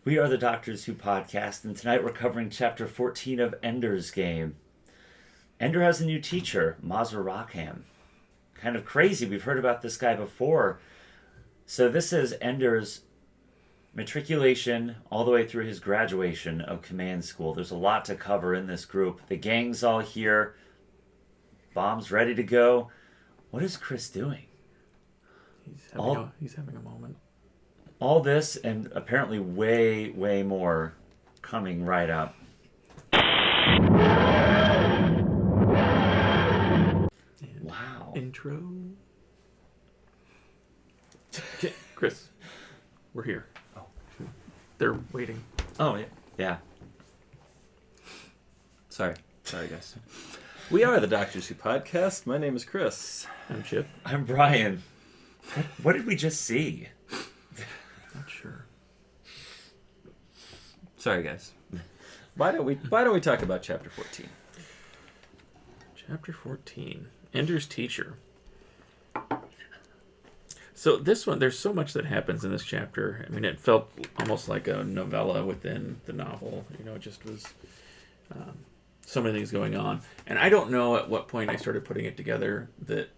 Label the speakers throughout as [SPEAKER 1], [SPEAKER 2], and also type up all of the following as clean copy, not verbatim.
[SPEAKER 1] We are the Doctors Who podcast, and tonight we're covering Chapter 14 of Ender's Game. Ender has a new teacher, Mazer Rackham. Kind of crazy, we've heard about this guy before. So this is Ender's matriculation all the way through his graduation of command school. There's a lot to cover in this group. The gang's all here. Bomb's ready to go. What is Chris doing?
[SPEAKER 2] He's having a moment.
[SPEAKER 1] All this and apparently way, way more coming right up.
[SPEAKER 2] And
[SPEAKER 1] wow.
[SPEAKER 2] Intro. Okay, Chris, we're here.
[SPEAKER 1] Oh.
[SPEAKER 2] They're waiting.
[SPEAKER 1] Oh, yeah. Yeah.
[SPEAKER 3] Sorry, guys. We are the Doctors Who podcast. My name is Chris.
[SPEAKER 2] I'm Chip.
[SPEAKER 1] I'm Brian. What did we just see?
[SPEAKER 2] Not sure.
[SPEAKER 3] Sorry, guys. Why don't we talk about Chapter 14?
[SPEAKER 2] Chapter 14. Ender's teacher. So this one, there's so much that happens in this chapter. I mean, it felt almost like a novella within the novel. You know, it just was so many things going on. And I don't know at what point I started putting it together that,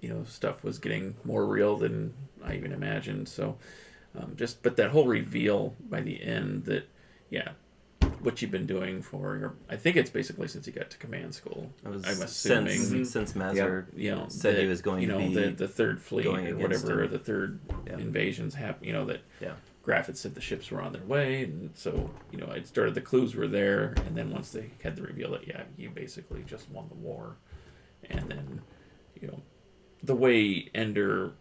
[SPEAKER 2] you know, stuff was getting more real than I even imagined. So but that whole reveal by the end that, yeah, what you've been doing I think it's basically since you got to command school. I'm assuming
[SPEAKER 3] since Mazer said
[SPEAKER 2] that,
[SPEAKER 3] he was going to be
[SPEAKER 2] the third fleet or whatever, or the third invasions happened. You know that Graff had said the ships were on their way, and so it started. The clues were there, and then once they had the reveal that you basically just won the war, and then the way Ender.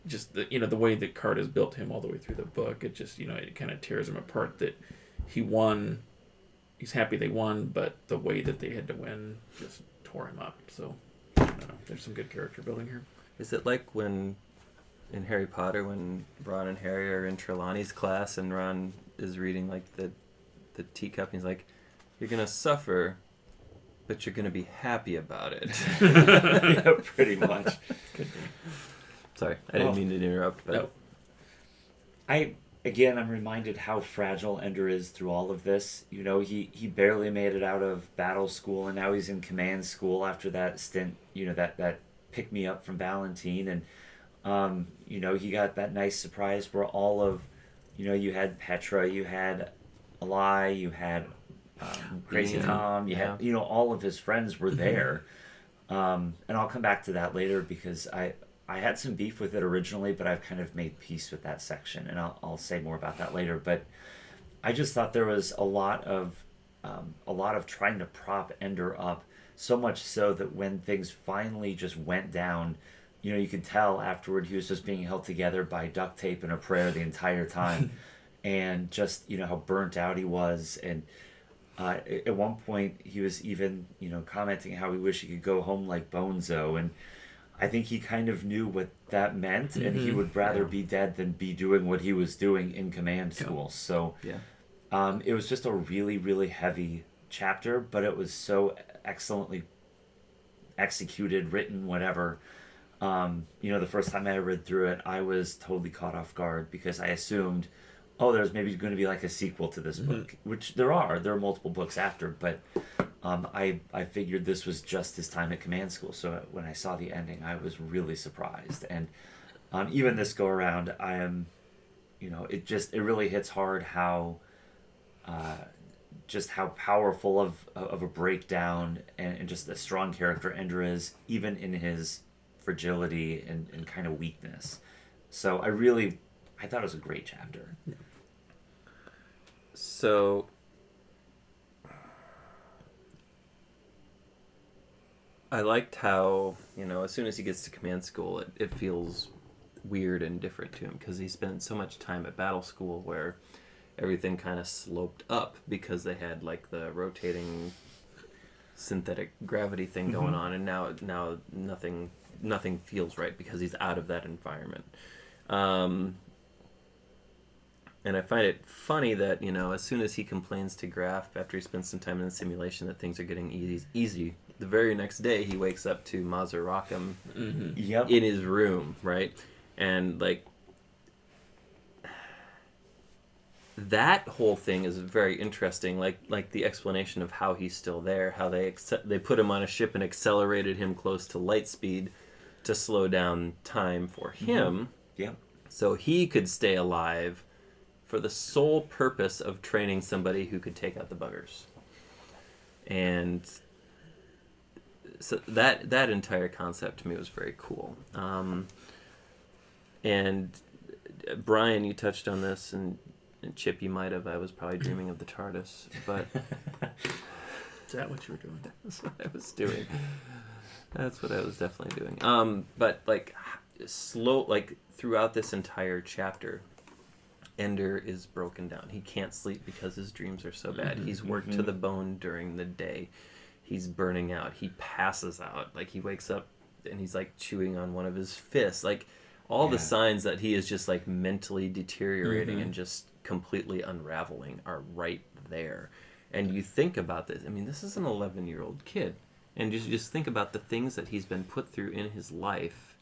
[SPEAKER 2] Just the way that Card has built him all the way through the book, it just it kind of tears him apart that he won. He's happy they won, but the way that they had to win just tore him up. So I don't know. There's some good character building here.
[SPEAKER 3] Is it like when in Harry Potter when Ron and Harry are in Trelawney's class and Ron is reading like the teacup and he's like, "You're gonna suffer, but you're gonna be happy about it."
[SPEAKER 1] Yeah, pretty much.
[SPEAKER 2] Could be.
[SPEAKER 3] Sorry, I didn't mean to interrupt. But
[SPEAKER 1] No. I'm reminded how fragile Ender is through all of this. He barely made it out of battle school, and now he's in command school after that stint. That pick me up from Valentine, and he got that nice surprise where all of, you had Petra, you had Eli, you had Crazy Tom, you had all of his friends were there, and I'll come back to that later because I had some beef with it originally, but I've kind of made peace with that section, and I'll say more about that later. But I just thought there was a lot of trying to prop Ender up, so much so that when things finally just went down, you could tell afterward he was just being held together by duct tape and a prayer the entire time, and just how burnt out he was. And at one point he was even commenting how he wished he could go home like Bonzo, and I think he kind of knew what that meant, and he would rather be dead than be doing what he was doing in command school. So it was just a really, really heavy chapter, but it was so excellently executed, written, whatever. The first time I read through it, I was totally caught off guard because I assumed, there's maybe going to be like a sequel to this book, which there are multiple books after, but I figured this was just his time at command school. So when I saw the ending, I was really surprised. And even this go around, I am, it really hits hard how powerful of a breakdown and just a strong character Ender is, even in his fragility and kind of weakness. So I thought it was a great chapter.
[SPEAKER 3] So I liked how, as soon as he gets to command school, it feels weird and different to him because he spent so much time at battle school where everything kind of sloped up because they had like the rotating synthetic gravity thing going on, and now nothing feels right because he's out of that environment. And I find it funny that, as soon as he complains to Graff after he spends some time in the simulation that things are getting easy, the very next day he wakes up to Mazer Rackham in his room, right? And, like, that whole thing is very interesting. Like the explanation of how he's still there, how they put him on a ship and accelerated him close to light speed to slow down time for him.
[SPEAKER 1] Yeah.
[SPEAKER 3] So he could stay alive for the sole purpose of training somebody who could take out the buggers. And so that entire concept to me was very cool. And Brian, you touched on this, and Chip, you might have. I was probably dreaming of the TARDIS, but
[SPEAKER 2] is that what you were doing?
[SPEAKER 3] That's what I was doing. That's what I was definitely doing. But like throughout this entire chapter, Ender is broken down. He can't sleep because his dreams are so bad. He's worked to the bone during the day. He's burning out. He passes out. Like, he wakes up and he's like chewing on one of his fists. Like, all the signs that he is just like mentally deteriorating and just completely unraveling are right there. And you think about this. I mean, this is an 11-year-old kid. And just think about the things that he's been put through in his life.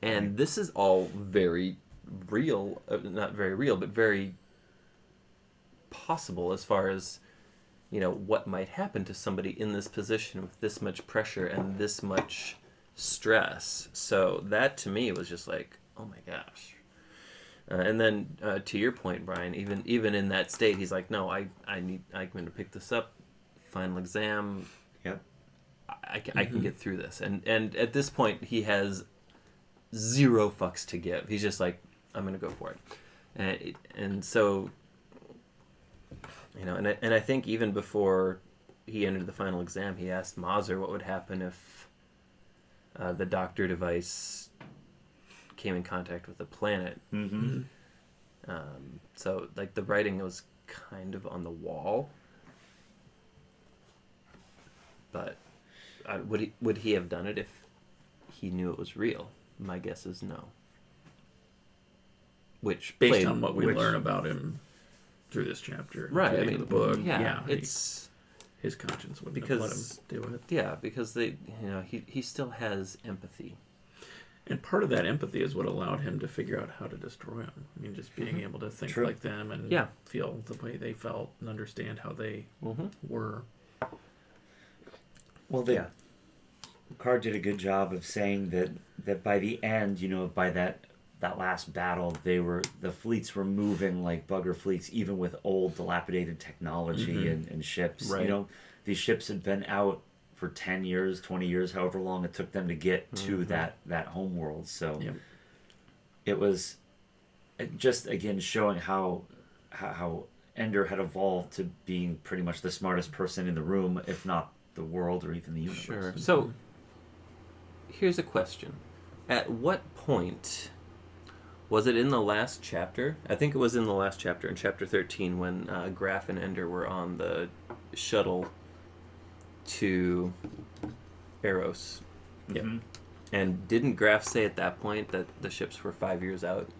[SPEAKER 3] And this is all very real, not very real, but very possible as far as, you know, what might happen to somebody in this position with this much pressure and this much stress. So that to me was just like, oh my gosh. And then to your point, Brian, even in that state, he's like, no, I'm going to pick this up, final exam.
[SPEAKER 1] Yep.
[SPEAKER 3] I can get through this. And at this point, he has zero fucks to give. He's just like, I'm going to go for it. And so, you know, and I think even before he entered the final exam, he asked Mazer what would happen if the doctor device came in contact with the planet. So, like, the writing was kind of on the wall. But would he have done it if he knew it was real? My guess is no. Which
[SPEAKER 2] based on what we learn about him through this chapter,
[SPEAKER 3] right?
[SPEAKER 2] I mean, the book,
[SPEAKER 3] it's
[SPEAKER 2] his conscience wouldn't have let him do it.
[SPEAKER 3] Yeah, because he still has empathy,
[SPEAKER 2] and part of that empathy is what allowed him to figure out how to destroy him. I mean, just being able to think like them and feel the way they felt and understand how they were.
[SPEAKER 1] Well, Carr did a good job of saying that by the end, you know, by that last battle, the fleets were moving like bugger fleets, even with old, dilapidated technology and ships.
[SPEAKER 3] Right.
[SPEAKER 1] You know, these ships had been out for 10 years, 20 years, however long it took them to get to that home world. So it was just, again, showing how Ender had evolved to being pretty much the smartest person in the room, if not the world or even the universe.
[SPEAKER 3] Sure. So here's a question. At what point... Was it in the last chapter? I think it was in the last chapter, in chapter 13, when Graff and Ender were on the shuttle to Eros.
[SPEAKER 1] Yep.
[SPEAKER 3] And didn't Graff say at that point that the ships were 5 years out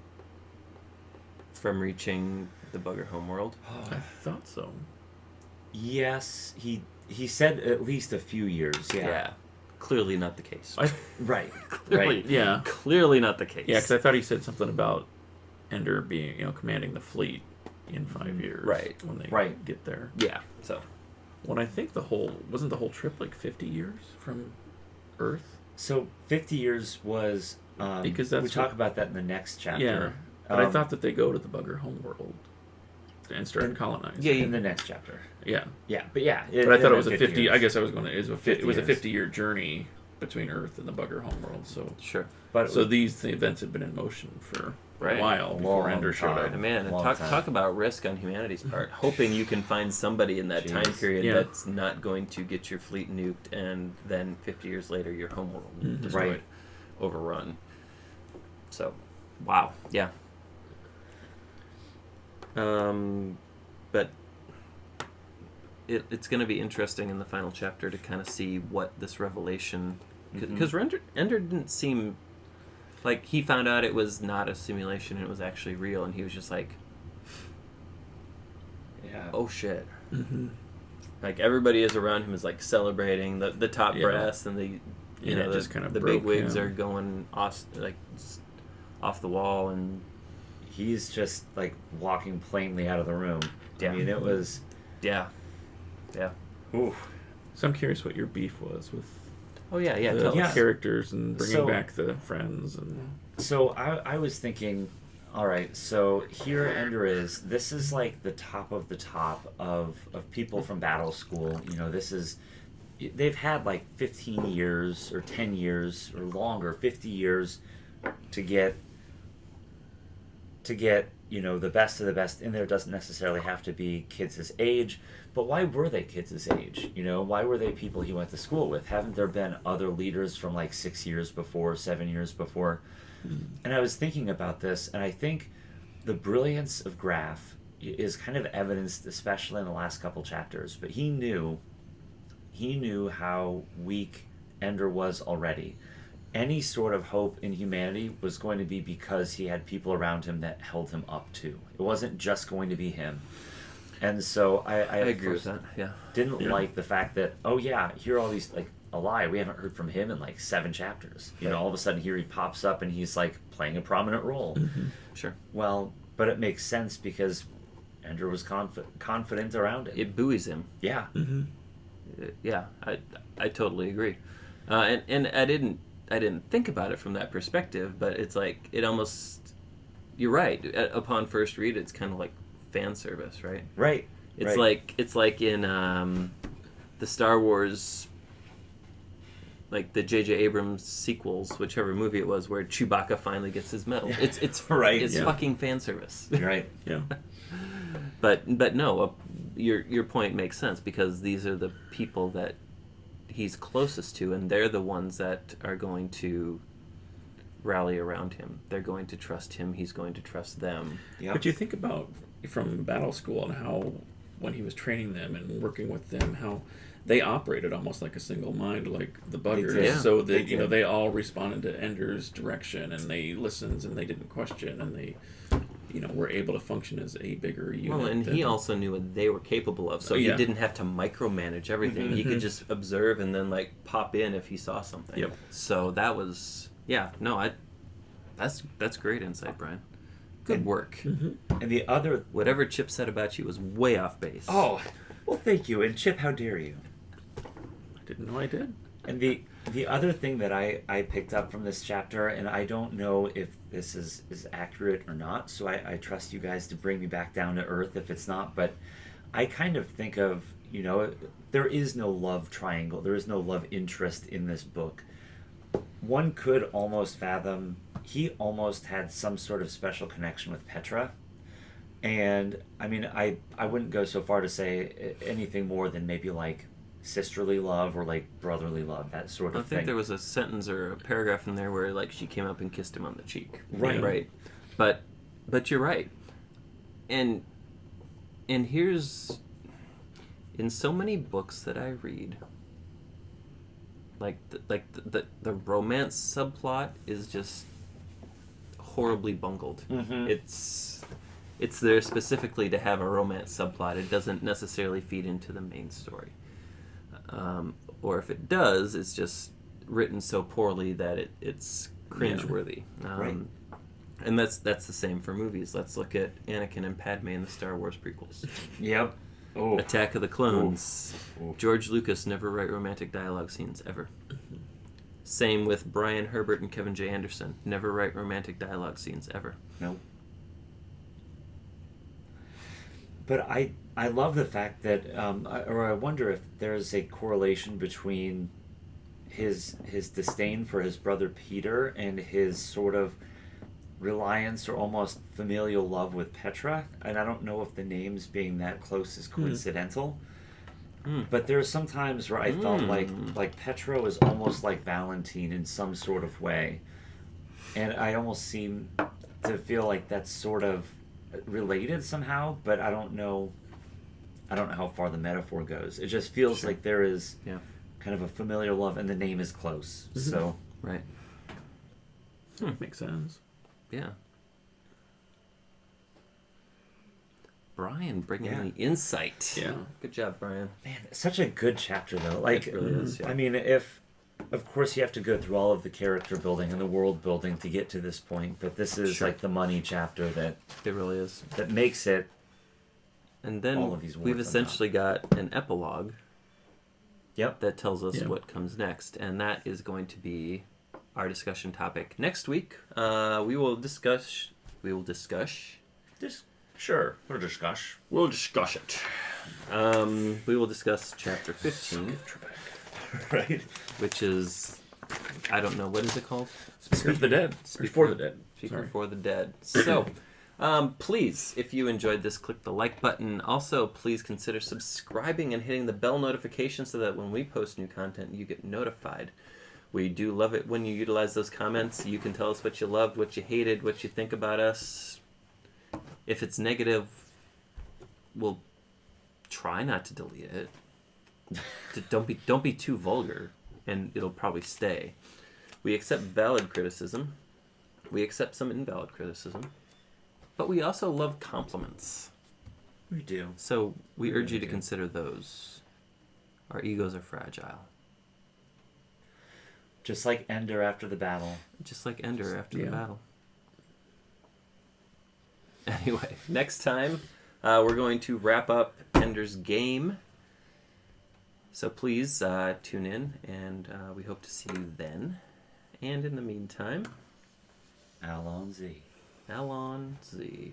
[SPEAKER 3] from reaching the bugger homeworld?
[SPEAKER 2] I thought so.
[SPEAKER 1] Yes, he said at least a few years. Yeah.
[SPEAKER 3] Clearly not the case.
[SPEAKER 1] Right.
[SPEAKER 3] Clearly,
[SPEAKER 1] right.
[SPEAKER 2] Yeah.
[SPEAKER 3] Clearly not the case.
[SPEAKER 2] Yeah, because I thought he said something about Ender being, you know, commanding the fleet in 5 years.
[SPEAKER 3] Right.
[SPEAKER 2] When they get there.
[SPEAKER 3] Yeah. So.
[SPEAKER 2] When I think wasn't the whole trip like 50 years from Earth?
[SPEAKER 1] So 50 years was
[SPEAKER 2] because
[SPEAKER 1] we talk about that in the next chapter.
[SPEAKER 2] Yeah. But I thought that they go to the bugger homeworld and start colonizing.
[SPEAKER 1] Yeah, in the next chapter.
[SPEAKER 2] Yeah.
[SPEAKER 1] Yeah, but yeah.
[SPEAKER 2] But I thought it was a 50.
[SPEAKER 1] Years.
[SPEAKER 2] I guess I was going to. It was a
[SPEAKER 1] 50
[SPEAKER 2] 50-year journey between Earth and the bugger homeworld. So
[SPEAKER 3] sure.
[SPEAKER 1] But
[SPEAKER 2] these events had been in motion for a while before Ender showed up.
[SPEAKER 3] Man, talk about risk on humanity's part. Hoping you can find somebody in that time period that's not going to get your fleet nuked, and then 50 years later your homeworld destroyed, overrun. So, wow, yeah. But it's going to be interesting in the final chapter to kind of see what this revelation... Because Ender didn't seem... Like, he found out it was not a simulation, it was actually real, and he was just like... Oh, shit. Like, everybody is around him is, like, celebrating. The top brass and the... You know,
[SPEAKER 2] just kind of
[SPEAKER 3] the big wigs are going off the wall, and...
[SPEAKER 1] he's just like walking plainly out of the room.
[SPEAKER 3] Yeah.
[SPEAKER 1] I mean, it was.
[SPEAKER 3] Yeah.
[SPEAKER 1] Ooh.
[SPEAKER 2] So I'm curious what your beef was with
[SPEAKER 3] Oh yeah,
[SPEAKER 2] the
[SPEAKER 3] tell us.
[SPEAKER 2] characters and bringing
[SPEAKER 1] So-
[SPEAKER 2] back the friends and.
[SPEAKER 1] So I was thinking, all right, so here Ender is. This is like the top of the top of people from battle school. You know, this is. They've had like 15 years or 10 years or longer, 50 years to get you know, the best of the best in there. Doesn't necessarily have to be kids his age, but why were they kids his age? You know, why were they people he went to school with? Haven't there been other leaders from like 6 years before, 7 years before? And I was thinking about this, and I think the brilliance of Graff is kind of evidenced, especially in the last couple chapters. But he knew how weak Ender was already. Any sort of hope in humanity was going to be because he had people around him that held him up too. It wasn't just going to be him. And so I
[SPEAKER 3] agree with that. Yeah.
[SPEAKER 1] didn't like the fact that, oh yeah, here are all these, like, a lie. We haven't heard from him in like 7 chapters. You know, all of a sudden here he pops up and he's like playing a prominent role.
[SPEAKER 3] Sure.
[SPEAKER 1] Well, but it makes sense because Ender was confident around it.
[SPEAKER 3] It buoys him.
[SPEAKER 1] Yeah.
[SPEAKER 3] Yeah, I totally agree. And I didn't think about it from that perspective, but it's like it almost. You're right. Upon first read, it's kind of like fan service, right?
[SPEAKER 1] Right.
[SPEAKER 3] It's
[SPEAKER 1] right.
[SPEAKER 3] like in the Star Wars, like the J.J. Abrams sequels, whichever movie it was, where Chewbacca finally gets his medal. It's
[SPEAKER 1] Right,
[SPEAKER 3] It's
[SPEAKER 1] yeah.
[SPEAKER 3] fucking fan service.
[SPEAKER 1] You're right.
[SPEAKER 2] Yeah.
[SPEAKER 3] But no, your point makes sense because these are the people that he's closest to, and they're the ones that are going to rally around him. They're going to trust him. He's going to trust them.
[SPEAKER 1] Yep.
[SPEAKER 2] But you think about from battle school and how when he was training them and working with them, how they operated almost like a single mind, like the buggers.
[SPEAKER 1] did.
[SPEAKER 3] Yeah,
[SPEAKER 2] So
[SPEAKER 1] they
[SPEAKER 2] that you know
[SPEAKER 1] did.
[SPEAKER 2] they all responded to Ender's direction and they listened and they didn't question and they, you know, were able to function as a bigger unit.
[SPEAKER 3] Well, and
[SPEAKER 2] than-
[SPEAKER 3] he also knew what they were capable of, so
[SPEAKER 2] Yeah.
[SPEAKER 3] he didn't have to micromanage everything. He could just observe and then like pop in if he saw something.
[SPEAKER 2] Yep.
[SPEAKER 3] So that was that's great insight, Brian. Good work.
[SPEAKER 1] And the other.
[SPEAKER 3] Whatever Chip said about you was way off base.
[SPEAKER 1] Oh, well, thank you. And Chip, how dare you?
[SPEAKER 2] I didn't know I did.
[SPEAKER 1] And the other thing that I picked up from this chapter, and I don't know if this is accurate or not, so I trust you guys to bring me back down to earth if it's not, but I kind of think of, you know, there is no love triangle, there is no love interest in this book. One could almost fathom he almost had some sort of special connection with Petra. And I mean, I wouldn't go so far to say anything more than maybe like sisterly love or like brotherly love, that sort of
[SPEAKER 3] I think
[SPEAKER 1] thing.
[SPEAKER 3] there was a sentence or a paragraph in there where like she came up and kissed him on the cheek.
[SPEAKER 1] Right.
[SPEAKER 3] Right. But you're right. And here's in so many books that I read, the romance subplot is just horribly bungled. It's there specifically to have a romance subplot. It doesn't necessarily feed into the main story. Or if it does, it's just written so poorly that it's cringeworthy.
[SPEAKER 1] Right.
[SPEAKER 3] And that's the same for movies. Let's look at Anakin and Padme in the Star Wars prequels.
[SPEAKER 1] Yep. Oh.
[SPEAKER 3] Attack of the Clones.
[SPEAKER 1] Ooh.
[SPEAKER 3] George Lucas never write romantic dialogue scenes ever. Same with Brian Herbert and Kevin J. Anderson. Never write romantic dialogue scenes ever.
[SPEAKER 1] No. But I love the fact that, I wonder if there's a correlation between his disdain for his brother Peter and his sort of reliance or almost familial love with Petra. And I don't know if the names being that close is coincidental. But there are some times where I felt like Petra was almost like Valentine in some sort of way. And I almost seem to feel like that's sort of related somehow, but I don't know how far the metaphor goes. It just feels like there is kind of a familiar love and the name is close. So
[SPEAKER 3] Right.
[SPEAKER 2] Makes sense.
[SPEAKER 3] Yeah. Brian bringing the insight.
[SPEAKER 2] Yeah.
[SPEAKER 3] Good job, Brian.
[SPEAKER 1] man, such a good chapter though. Like
[SPEAKER 3] It really is, yeah.
[SPEAKER 1] I mean, if of course you have to go through all of the character building and the world building to get to this point, but this is like the money chapter that
[SPEAKER 3] it really is,
[SPEAKER 1] that makes it.
[SPEAKER 3] And then
[SPEAKER 1] all of these
[SPEAKER 3] we've essentially got an epilogue.
[SPEAKER 1] Yep.
[SPEAKER 3] That tells us what comes next, and that is going to be our discussion topic next week. We will discuss.
[SPEAKER 1] We'll discuss it.
[SPEAKER 3] We will discuss chapter 15,
[SPEAKER 1] right?
[SPEAKER 3] Which is, I don't know, what is it called?
[SPEAKER 2] Speak of the Dead. Before the Dead.
[SPEAKER 3] Speak Before the Dead. So, please, if you enjoyed this, click the like button. Also, please consider subscribing and hitting the bell notification so that when we post new content, you get notified. We do love it when you utilize those comments. You can tell us what you loved, what you hated, what you think about us. If it's negative, we'll try not to delete it. Don't be too vulgar, and it'll probably stay. We accept valid criticism. We accept some invalid criticism. But we also love compliments.
[SPEAKER 1] We do.
[SPEAKER 3] So we urge you to consider those. Our egos are fragile.
[SPEAKER 1] Just like Ender after the battle.
[SPEAKER 3] Just like Ender after the battle. Anyway, next time we're going to wrap up Ender's game. So please tune in, and we hope to see you then. And in the meantime,
[SPEAKER 1] Alon Z.
[SPEAKER 3] Alon Z.